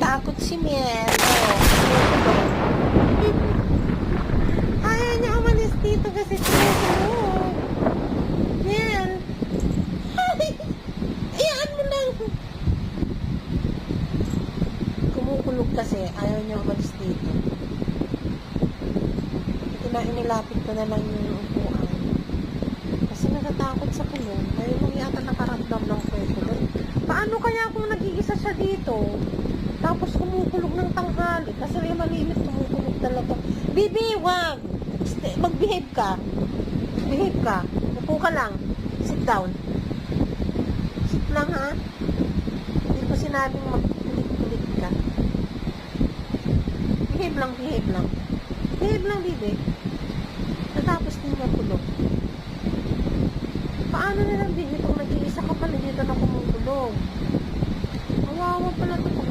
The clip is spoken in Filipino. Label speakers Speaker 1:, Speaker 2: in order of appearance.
Speaker 1: Takot si Miel. Oh, ayaw niya umalis dito kasi tumukulog. Miel. Ay, iyaan mo lang. Kumukulog kasi. Ayaw niya umalis dito. Inilapit ko na lang yung upuan. Kasi natatakot sa kulong. Ngayon lang yata nakaramdam ng kulong. Paano kaya kung nag-iisa siya dito? Tapos kumukulog ng tanghali. Kasi may malimit kumukulog talaga. Bibi, wag! Mag-behave ka. Behave ka. Upo ka lang. Sit down. Sit lang, ha? Hindi ko sinabing magkulit-kulit ka. Behave lang, behave lang. Behave lang, Bibi. Natapos din makulog. Paano na lang, Bibi, kung nag-iisa ka pala dito na kumukulog? Kawawa pala ito.